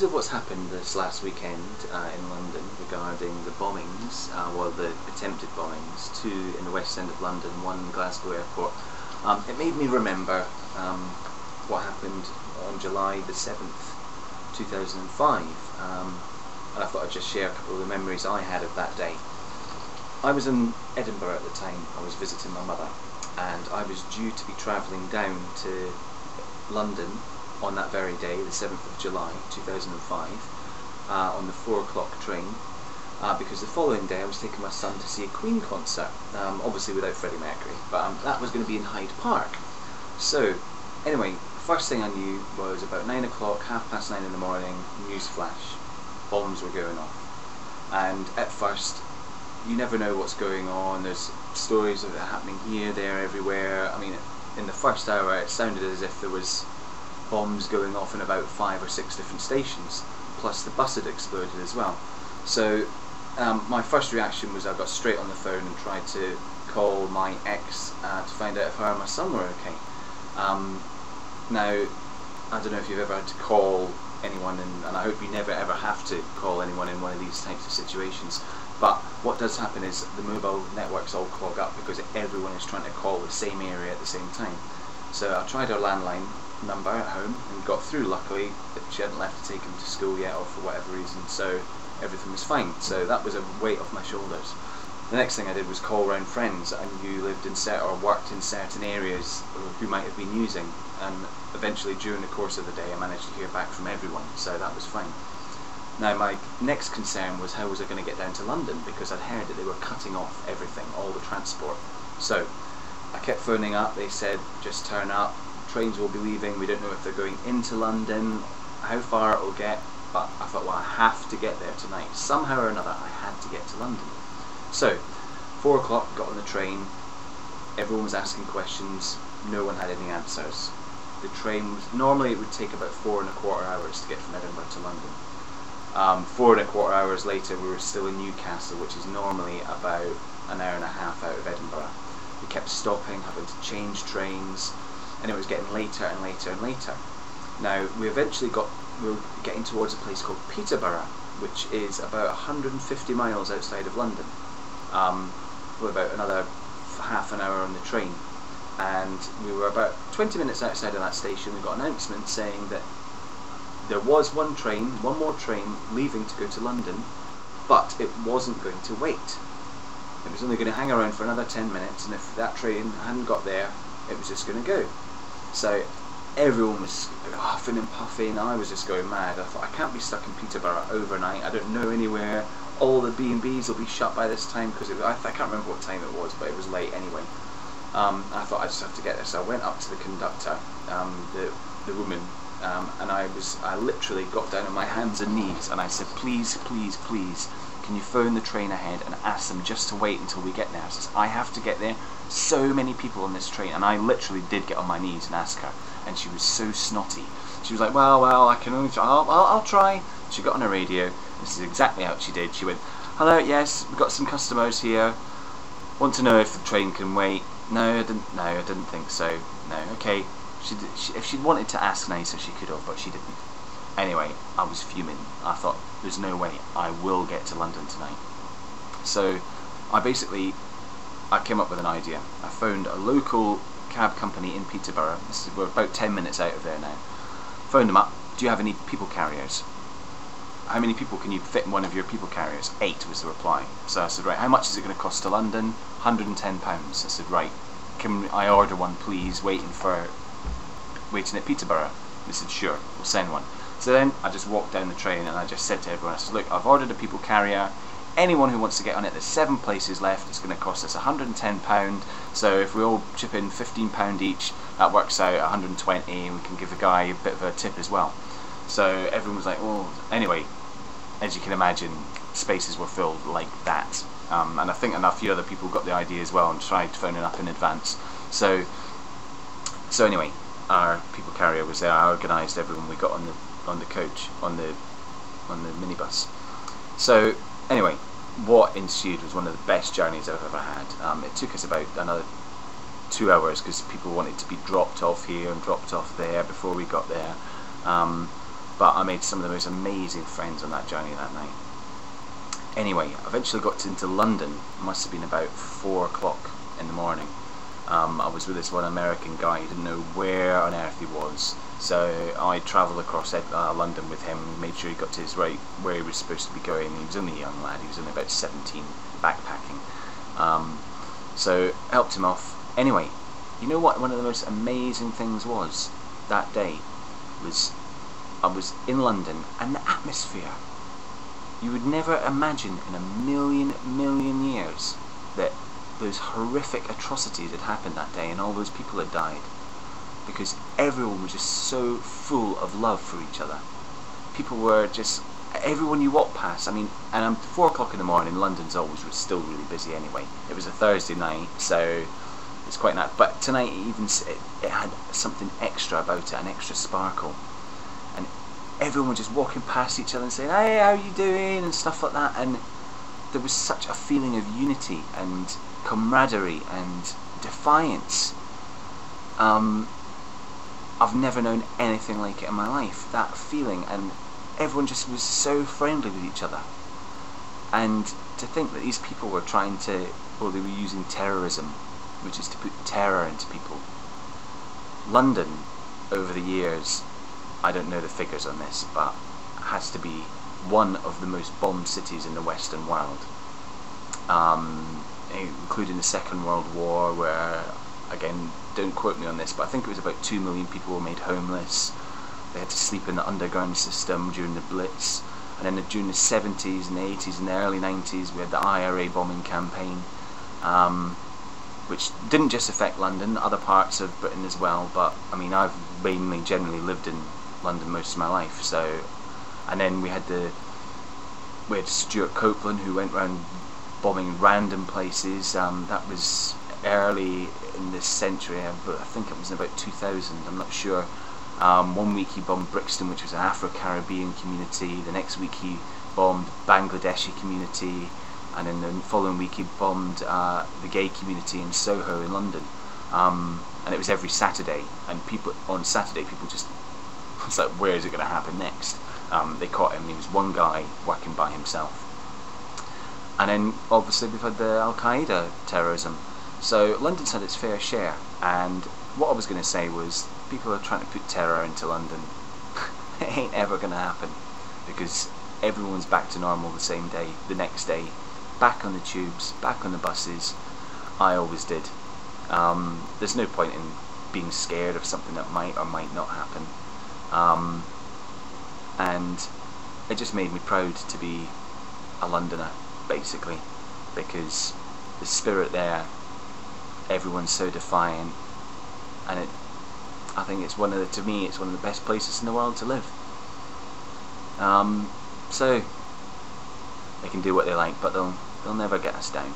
of what's happened this last weekend in London regarding the bombings, well, the attempted bombings, two in the west end of London, one in Glasgow airport, it made me remember what happened on July the 7th, 2005, and I thought I'd just share a couple of the memories I had of that day. I was in Edinburgh at the time. I was visiting my mother, and I was due to be travelling down to London on that very day, the 7th of July 2005, on the 4 o'clock train, because the following day I was taking my son to see a Queen concert, obviously without Freddie Mercury, but that was going to be in Hyde Park. So anyway, first thing I knew was about 9 o'clock, 9:30 in the morning, news flash, bombs were going off. And at first, you never know what's going on. There's stories of it happening here, there, everywhere. I mean, in the first hour it sounded as if there was bombs going off in about 5 or 6 different stations, plus the bus had exploded as well. So my first reaction was I got straight on the phone and tried to call my ex to find out if her and my son were okay. Now, I don't know if you've ever had to call anyone, and I hope you never ever have to call anyone in one of these types of situations, but what does happen is the mobile networks all clog up because everyone is trying to call the same area at the same time. So I tried her landline number at home and got through, luckily. She hadn't left to take him to school yet, or for whatever reason, so everything was fine. So that was a weight off my shoulders. The next thing I did was call round friends that I knew lived in or worked in certain areas who might have been using, and eventually during the course of the day I managed to hear back from everyone, so that was fine. Now my next concern was how was I going to get down to London, because I'd heard that they were cutting off everything, all the transport. So I kept phoning up, they said just turn up, trains will be leaving, we don't know if they're going into London, how far it will get, but I thought, well, I have to get there tonight. Somehow or another I had to get to London. So 4 o'clock, got on the train, everyone was asking questions, no one had any answers. The train was, normally it would take about 4¼ hours to get from Edinburgh to London. 4¼ hours later we were still in Newcastle, which is normally about an hour and a half out of Edinburgh. We kept stopping, having to change trains, and it was getting later and later and later. Now we eventually we were getting towards a place called Peterborough, which is about 150 miles outside of London. With about another half an hour on the train, and we were about 20 minutes outside of that station. We got an announcement saying that there was one more train leaving to go to London, but it wasn't going to wait. It was only going to hang around for another 10 minutes, and if that train hadn't got there, it was just going to go. So everyone was huffing and puffing, and I was just going mad. I thought, I can't be stuck in Peterborough overnight, I don't know anywhere, all the B&Bs will be shut by this time, because I can't remember what time it was, but it was late anyway. I thought I just have to get there, so I went up to the conductor, the woman, and I literally got down on my hands and knees and I said, please, please, please, can you phone the train ahead and ask them just to wait until we get there? I says, I have to get there, so many people on this train. And I literally did get on my knees and ask her, and she was so snotty. She was like, well, I can only try, I'll try. She got on her radio. This is exactly how she did. She went, hello, yes, we've got some customers here, want to know if the train can wait. No, I didn't think so. No, okay. If she'd wanted to ask nicer, she could have, but she didn't. Anyway, I was fuming. I thought, there's no way I will get to London tonight. So I came up with an idea. I phoned a local cab company in Peterborough. We're about 10 minutes out of there now. Phoned them up. Do you have any people carriers? How many people can you fit in one of your people carriers? 8 was the reply. So I said, right, how much is it going to cost to London? £110. I said, right, can I order one please, waiting at Peterborough? They said, sure, we'll send one. So then I just walked down the train and I just said to everyone, I said, look, I've ordered a people carrier. Anyone who wants to get on it, there's 7 places left. It's going to cost us £110. So if we all chip in £15 each, that works out 120, and we can give the guy a bit of a tip as well. So everyone was like, well, anyway, as you can imagine, spaces were filled like that. And I think a few other people got the idea as well and tried phoning up in advance. So anyway, our people carrier was there. I organised everyone. We got on the coach, on the minibus. So anyway, what ensued was one of the best journeys I've ever had. It took us about another 2 hours because people wanted to be dropped off here and dropped off there before we got there. but I made some of the most amazing friends on that journey that night. Anyway, I eventually got into London. It must have been about 4 o'clock in the morning. I was with this one American guy. He didn't know where on earth he was, so I travelled across London with him, made sure he got to his right where he was supposed to be going. He was only a young lad, he was only about 17, backpacking. So helped him off. Anyway, you know what one of the most amazing things was that day? Was I was in London, and the atmosphere. You would never imagine in a million years that those horrific atrocities had happened that day and all those people had died, because everyone was just so full of love for each other. People were just, everyone you walk past, I mean, and 4 o'clock in the morning, London's always still really busy anyway. It was a Thursday night, so it's quite nice, but tonight it had something extra about it, an extra sparkle, and everyone was just walking past each other and saying, "Hey, how are you doing?" and stuff like that, and there was such a feeling of unity and camaraderie and defiance. I've never known anything like it in my life, that feeling, and everyone just was so friendly with each other. And to think that these people were trying to, well, they were using terrorism, which is to put terror into people. London, over the years, I don't know the figures on this, but has to be one of the most bombed cities in the Western world, including the Second World War, where, again, don't quote me on this, but I think it was about 2 million people were made homeless. They had to sleep in the underground system during the Blitz, and then during the 70s and the 80s and the early 90s we had the IRA bombing campaign, which didn't just affect London, other parts of Britain as well, but I mean, I've mainly generally lived in London most of my life, so. And then we had Stuart Copeland, who went around bombing random places. That was early in this century, but I think it was in about 2000, I'm not sure. 1 week he bombed Brixton, which was an Afro-Caribbean community. The next week he bombed Bangladeshi community, and then the following week he bombed the gay community in Soho in London. And it was every Saturday, and people on Saturday, people just, it's like, where is it going to happen next? They caught him. He was one guy working by himself. And then obviously we've had the Al-Qaeda terrorism. So London's had its fair share, and what I was going to say was, people are trying to put terror into London. It ain't ever going to happen, because everyone's back to normal the same day, the next day, back on the tubes, back on the buses. I always did. There's no point in being scared of something that might or might not happen. And it just made me proud to be a Londoner, basically, because the spirit there, everyone's so defiant, and I think it's to me it's one of the best places in the world to live. So they can do what they like, but they'll never get us down.